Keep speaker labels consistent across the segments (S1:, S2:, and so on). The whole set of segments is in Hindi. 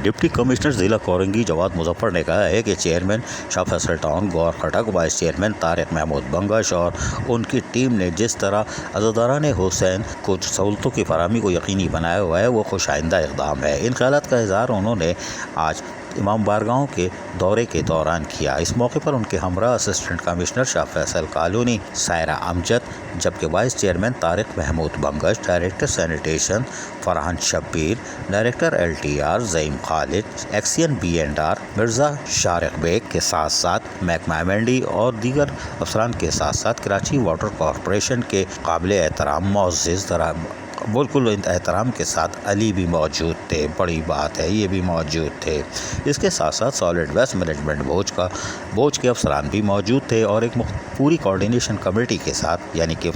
S1: डिप्टी कमिश्नर जिला कोरंगी जवाद मुजफ्फर ने कहा है कि चेयरमैन शाह फैसल टाउन गौर खटक, वाइस चेयरमैन तारिक महमूद बंगश और उनकी टीम ने जिस तरह अज़ादारान हुसैन को सहूलतों की फराहमी को यकीनी बनाया हुआ है वो खुश आइंदा इक़दाम है। इन ख्यालात का इज़हार उन्होंने आज इमाम बारगाहों के दौरे के दौरान किया। इस मौके पर उनके हमरा assistant commissioner Shah Faisal colony Saira Amjad, जबकि vice chairman Tariq Mahmood Bangash, director sanitation Farhan Shabbir, director LTR Zaeem Khalid, XEN B&R Mirza Shariq Baig के साथ साथ महकमा मंडी और दीगर अफसरान के साथ साथ कराची वाटर कॉरपोरेशन के काबिल एहतराम मुअज़्ज़िज़ बिल्कुल एहतराम के साथ अली भी मौजूद थे। बड़ी बात है, ये भी मौजूद थे। इसके साथ साथ सॉलिड वेस्ट मैनेजमेंट बोर्ड के अफसरान भी मौजूद थे और एक पूरी कोऑर्डिनेशन कमेटी के साथ यानी कि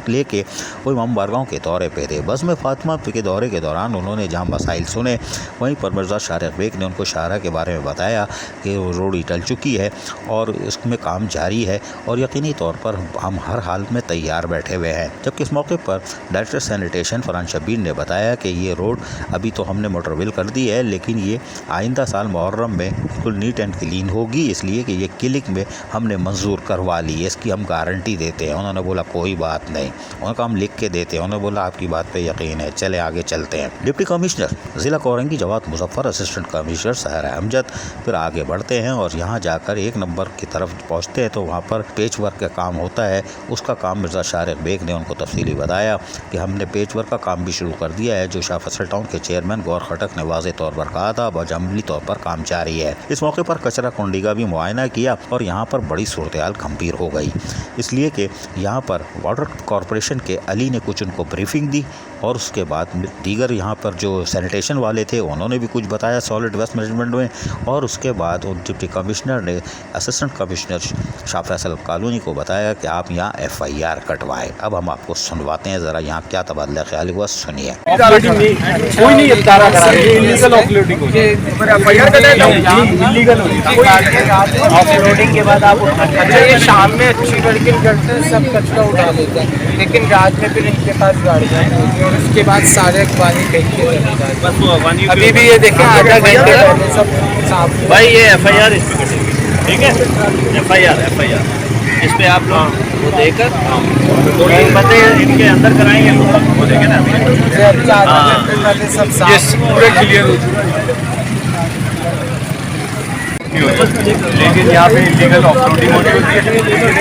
S1: लेके वो इमाम बारगाहों के दौरे पे थे। बस में फातिमा के दौरे के दौरान उन्होंने जहाँ मसाइल सुने वहीं पर मिर्ज़ा शारिक बेग ने उनको शाहरा के बारे में बताया कि वो रोड टल चुकी है और इसमें काम जारी है और यकीनी तौर पर हम हर हाल में तैयार बैठे हुए हैं। जबकि इस मौके पर डायरेक्टर सैनिटेशन फरहान शब्बीर ने बताया कि ये रोड अभी तो हमने मोटरवेल कर दी है, लेकिन ये आइंदा साल मुहर्रम में बिल्कुल नीट एंड क्लीन होगी, इसलिए कि ये क्लिक में हमने मंजूर करवा ली है, इसकी हम गारंटी देते हैं। उन्होंने बोला कोई बात नहीं, उनका हम लिख के देते हैं। उन्होंने बोला आपकी बात पे यकीन है, चले आगे चलते हैं। डिप्टी कमिश्नर जिला कोरंगी जवाद मुजफ्फर, असिस्टेंट कमिश्नर सायरा अमजद फिर आगे बढ़ते हैं और यहाँ जाकर 1 नंबर की तरफ पहुँचते हैं तो वहाँ पर पेच वर्क का काम होता है। उसका काम मिर्ज़ा शारिक बेग ने उनको तफसीली बताया कि हमने पेच वर्क का काम भी शुरू कर दिया है, जो शाह फैसल टाउन के चेयरमैन गौर खटक ने वाज़े तौर पर कहा था। अब अमली तौर पर काम जारी है। इस मौके पर कचरा कुंडी का भी मुआयना किया और यहाँ पर बड़ी सूरत-ए-हाल गंभीर हो गई, इसलिए कि यहाँ पर वाटर कॉरपोरेशन के अली ने कुछ उनको ब्रीफिंग दी और उसके बाद दीगर यहाँ पर जो सैनिटेशन वाले थे उन्होंने भी कुछ बताया सॉलिड वेस्ट मैनेजमेंट में, और उसके बाद डिप्टी कमिश्नर ने assistant commissioner Shah Faisal colony को बताया कि आप यहाँ FIR कटवाएं। अब हम आपको सुनवाते हैं, ज़रा यहाँ क्या तबादला ख्याल हुआ, सुनिए।
S2: कोई नहीं इलीगल ऑफलोडिंग ऑफलोडिंग के बाद आप ये शाम में अच्छी करके करते हैं, सब कचरा उठा देते हैं, लेकिन रात में फिर इनके पास गाड़ियाँ हैं और उसके बाद सारे पानी फेंक के अभी भी ये देखें आधा घंटे सब साफ।
S3: भाई ये FIR इस पे कटेगी, ठीक है, FIR इस पे आप लोग वो देकर तो बंदे इनके अंदर कराएंगे, वो देखें ना
S2: सब साफ पूरे क्लियर हो चुके,
S3: लेकिन यहाँ पे इलीगल ऑफलोडिंग होती है।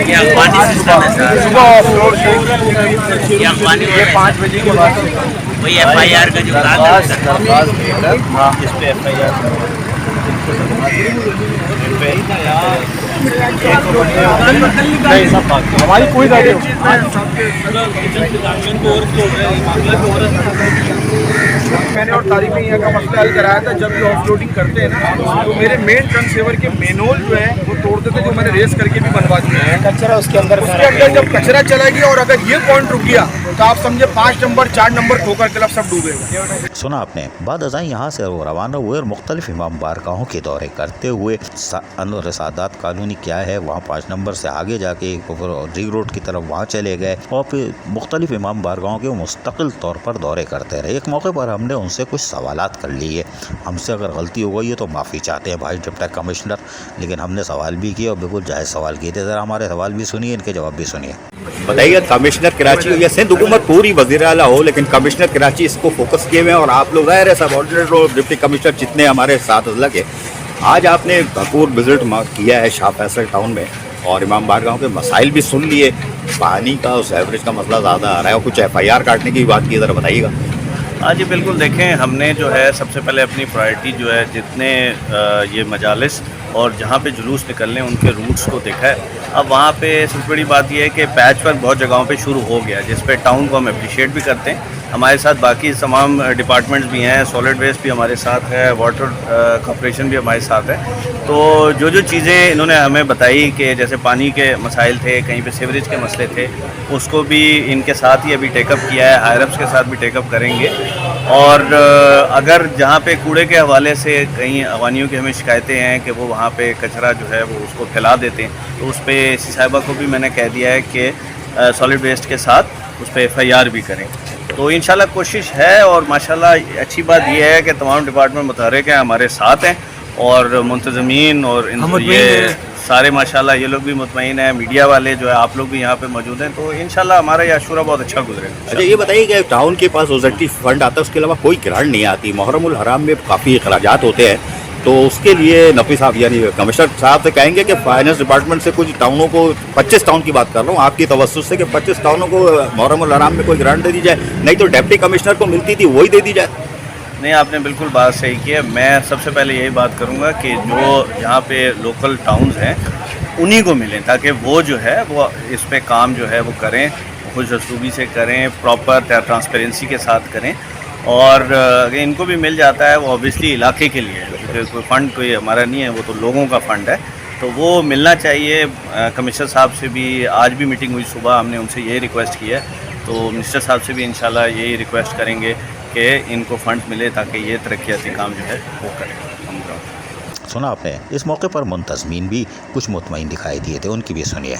S3: ये अफगानी सिस्टम है सर,
S2: सुबह ऑफलोड
S3: ये अफगानी,
S2: ये 5 बजे के बाद
S3: वही FIR का जो इस पे FIR
S2: हमारी कोई गाड़ी मैंने और तारीख ने यहाँ का मसला हल कराया था। जब ये ऑफलोडिंग करते हैं ना तो मेरे मेन ट्रंक सेवर के मेनोल जो है वो तोड़ देते, जो मैंने रेस करके भी बनवा दिया है। कचरा उसके अंदर जब कचरा चला गया और अगर ये पॉइंट रुक गया तो आप समझे 5 नंबर 4 नंबर ठोकर क्लब सब डूबेगा।
S1: सुना आपने। बाद अज़ां यहाँ से वो रवाना हुए और मुख्तलिफ इमाम बारगाहों के दौरे करते हुए अनवर सादात कॉलोनी क्या है वहाँ 5 नंबर से आगे जाके रिंग रोड की तरफ वहाँ चले गए और फिर मुख्तलिफ इमाम बारगाहों के मुस्तकिल तौर पर दौरे करते रहे। एक मौके पर हमने उनसे कुछ सवालात कर लिए। हमसे अगर गलती हो गई है तो माफ़ी चाहते हैं भाई डिप्टी कमिश्नर, लेकिन हमने सवाल भी किए और बिल्कुल जायज़ सवाल किए थे। ज़रा हमारे सवाल भी सुनिए, इनके जवाब भी सुनिए।
S4: बताइए, कमिश्नर कराची या सिंध हुकूमत पूरी वज़ीर आला हो, लेकिन कमिश्नर कराची इसको फोकस किए हुए हैं और आप लोग ज़ाहिर है सब ऑर्डिनेटर और डिप्टी कमिश्नर जितने हमारे साथ अजला के, आज आपने भरपूर विजिट किया है शाह फैसल टाउन में और इमाम बारगाहों के मसाइल भी सुन लिए। पानी का उस एवरेज का मसला ज़्यादा आ रहा है और कुछ FIR काटने की बात की, ज़रा बताइएगा।
S3: हाँ जी बिल्कुल, देखें हमने जो है सबसे पहले अपनी प्रायोरिटी जो है जितने ये मजालिस और जहाँ पे जुलूस निकलने उनके रूट्स को देखा है। अब वहाँ पे सबसे बड़ी बात यह है कि पैच वर्क बहुत जगहों पे शुरू हो गया, जिस पे टाउन को हम अप्रिशिएट भी करते हैं। हमारे साथ बाकी तमाम डिपार्टमेंट्स भी हैं, सॉलिड वेस्ट भी हमारे साथ है, वाटर कॉर्पोरेशन भी हमारे साथ है। तो जो जो चीज़ें इन्होंने हमें बताई कि जैसे पानी के मसाइल थे, कहीं पे सीवरेज के मसले थे, उसको भी इनके साथ ही अभी टेकअप किया है, हायरअप्स के साथ भी टेकअप करेंगे। और अगर जहाँ पे कूड़े के हवाले से कहीं अवानियों की हमें शिकायतें हैं कि वो वहाँ पे कचरा जो है वो उसको फैला देते हैं, तो उस पर सी साहिबा को भी मैंने कह दिया है कि सॉलिड वेस्ट के साथ उस पर FIR भी करें। तो इंशाल्लाह कोशिश है और माशाल्लाह अच्छी बात यह है कि तमाम डिपार्टमेंट मुतहर्रिक हैं, हमारे साथ हैं और मुंतज़मीन और ये सारे माशाल्लाह ये लोग भी मुतमईन हैं, मीडिया वाले जो है आप लोग भी यहाँ पे मौजूद हैं, तो इंशाल्लाह हमारा ये आशूरा बहुत अच्छा गुजरेगा।
S4: अच्छा ये बताइए कि टाउन के पास ओजेटी फंड आता है, उसके अलावा कोई ग्रांट नहीं आती, मुहर्रमुल हराम में काफ़ी अखराजात होते हैं, तो उसके लिए नकवी साहब यानी कमिश्नर साहब से कहेंगे कि फाइनेंस डिपार्टमेंट से कुछ टाउनों को 25 टाउन की बात कर रहा हूँ आपकी तवज्जुह से कि 25 टाउनों को मुहर्रमुल हराम में कोई ग्रांट दे दी जाए, नहीं तो डिप्टी कमिश्नर को मिलती थी वही दे दी जाए।
S3: नहीं, आपने बिल्कुल बात सही की है। मैं सबसे पहले यही बात करूँगा कि जो यहाँ पे लोकल टाउन्स हैं उन्हीं को मिलें, ताकि वो जो है वो इस पे काम जो है वो करें, खुश असलूबी से करें, प्रॉपर ट्रांसपेरेंसी के साथ करें, और अगर इनको भी मिल जाता है वो ऑब्वियसली इलाके के लिए, क्योंकि कोई फ़ंड कोई हमारा नहीं है, वो तो लोगों का फ़ंड है, तो वो मिलना चाहिए। कमिश्नर साहब से भी आज भी मीटिंग हुई, सुबह हमने उनसे यही रिक्वेस्ट की है, तो मिनिस्टर साहब से भी इंशाल्लाह यही रिक्वेस्ट करेंगे कि इनको फ़ंड मिले ताकि ये तरक्याती काम जो है वो करें।
S1: सुना आपने, इस मौके पर मुंतज़मीन भी कुछ मुतमईन दिखाई दिए थे, उनकी भी सुनिए।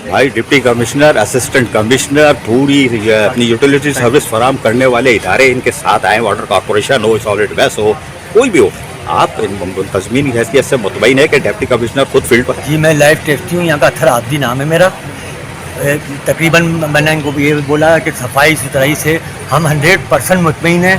S4: भाई डिप्टी कमिश्नर, असिस्टेंट कमिश्नर, पूरी अपनी यूटिलिटी सर्विस फराम करने वाले इदारे इनके साथ आए, वाटर कॉरपोरेशन हो, सॉलिड वेस्ट हो, कोई भी हो, आप मुंतज़मीन की हैसियत से मुतमईन है कि डिप्टी कमिश्नर खुद फील्ड पर?
S5: जी मैं लाइव टेस्टी हूँ, यहाँ का अत्थर आब्दी नाम है मेरा। तकरीबन मैंने इनको ये बोला कि सफाई सुथराई से हम 100% मुतमईन हैं।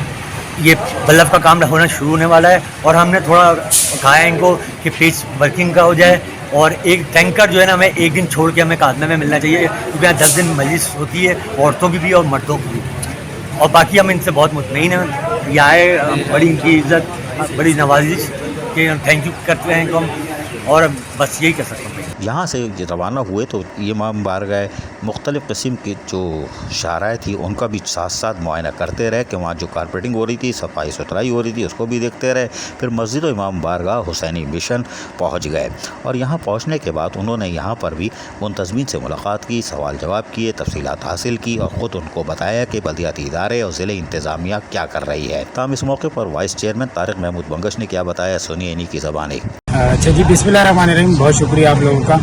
S5: ये बल्ब का काम होना शुरू होने वाला है और हमने थोड़ा कहा है इनको कि पेज वर्किंग का हो जाए, और एक टैंकर जो है ना हमें एक दिन छोड़ के हमें कादमे में मिलना चाहिए, क्योंकि यहाँ 10 दिन मजलिस होती है औरतों की भी और मर्दों की भी, और बाकी हम इनसे बहुत मुतमईन हैं। ये आए, बड़ी इनकी इज़्ज़त, बड़ी नवाजिश के थैंक यू करते हैं इनको हम, और बस यही कर सकते हैं।
S1: यहाँ से रवाना हुए तो ये इमाम बारगाह मुख्तलिफ़ किस्म की जो शाराएँ थी उनका भी साथ साथ मुआयना करते रहे कि वहाँ जो कारपेटिंग हो रही थी, सफाई सुथराई हो रही थी, उसको भी देखते रहे। फिर मस्जिद इमाम बारगाह हुसैनी मिशन पहुँच गए और यहाँ पहुँचने के बाद उन्होंने यहाँ पर भी मुंतज़मीन से मुलाकात की, सवाल जवाब किए, तफसीलात हासिल की और ख़ुद उनको बताया कि बल्दियाती इदारे और ज़िले इंतज़ामिया क्या कर रही है। तमाम इस मौके पर वाइस चेयरमैन तारिक महमूद बंगश ने क्या बताया, सुनिए इन्हीं की ज़बानी।
S6: अच्छा जी, बिस्मिल्लाहिर्रहमानिर्रहीम, बहुत शुक्रिया आप लोगों का।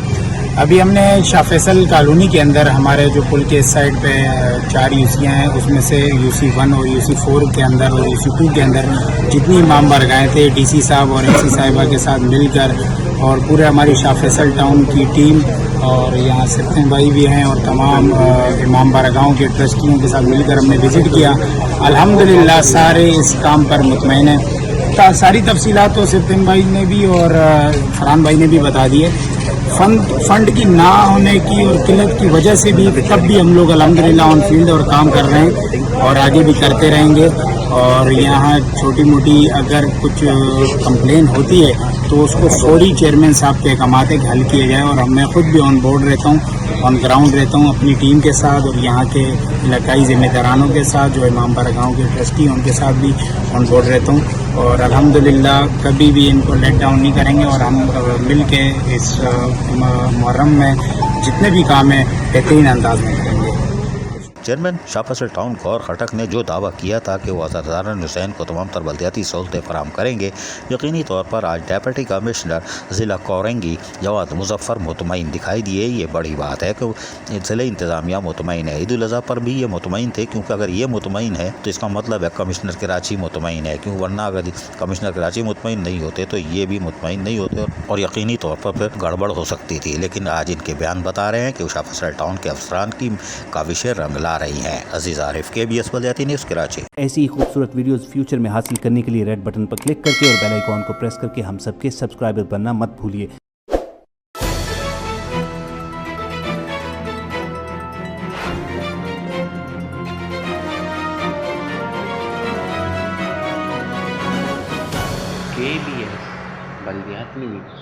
S6: अभी हमने शाह फैसल कॉलोनी के अंदर हमारे जो पुल के इस साइड पे 4 यूसियाँ हैं, उसमें से यूसी 1 और यूसी 4 के अंदर और यूसी 2 के अंदर जितनी इमाम बारगाहें थे, डीसी साहब और एमसी साहिबा के साथ मिलकर और पूरे हमारी शाह फैसल टाउन की टीम और यहाँ सिरफिन भाई भी हैं और तमाम इमाम बारगाहों के ट्रस्टियों के साथ मिलकर हमने विज़िट किया। अल्हम्दुलिल्लाह सारे इस काम पर मुतमईन हैं। सारी तफसीलात तो सिरफिन भाई ने भी और फरहान भाई ने भी बता दिए। फंड की ना होने की और किल्लत की वजह से भी तब भी हम लोग अल्हम्दुलिल्लाह ऑन फील्ड और काम कर रहे हैं और आगे भी करते रहेंगे। और यहाँ छोटी मोटी अगर कुछ कंप्लेन होती है तो उसको फौरी चेयरमैन साहब के कमाते हल किया जाए, और मैं खुद भी ऑन बोर्ड रहता हूँ, ऑन ग्राउंड रहता हूँ अपनी टीम के साथ और यहाँ के इलाकाई ज़िम्मेदारानों के साथ, जो इमाम बारगाहों के ट्रस्टी हैं उनके साथ भी ऑन बोर्ड रहता हूँ। और अल्हम्दुलिल्लाह कभी भी इनको लेट डाउन नहीं करेंगे और हम मिल के इस मुहर्रम में जितने भी काम हैं बेहतरीन अंदाज में करेंगे।
S1: चेयरमैन शाह फैसल टाउन गौर खटक ने जो दावा किया था कि वो अज़हरुद्दीन हुसैन को तमाम तर बल्दियाती सहूलतें फराम करेंगे, यकीनी तौर पर आज डेप्यूटी कमिश्नर ज़िला कोरेंगी जवाद मुजफ्फर मुतमईन दिखाई दिए। ये बड़ी बात है कि ज़िले इंतज़ामिया मुतमईन है। ईद उल अज़हा पर भी ये मुतमईन थे, क्योंकि अगर ये मुतमईन है तो इसका मतलब है कमिश्नर कराची मुतमईन है, क्यों वरना अगर कमिश्नर कराची मुतमईन नहीं होते तो ये भी मुतमईन नहीं होते और यकीनी तौर पर फिर गड़बड़ हो सकती थी। लेकिन आज इनके बयान बता रहे हैं कि शाह फैसल टाउन के अफसरान की काविशें रंग ला रही हैं। अजीज आरिफ, KBS बल्दियाती न्यूज़ कराची।
S7: ऐसी ही खूबसूरत वीडियोस फ्यूचर में हासिल करने के लिए रेड बटन पर क्लिक करके और बेल आइकॉन को प्रेस करके हम सबके सब्सक्राइबर बनना मत भूलिए।
S8: KBS बल्दियाती न्यूज़।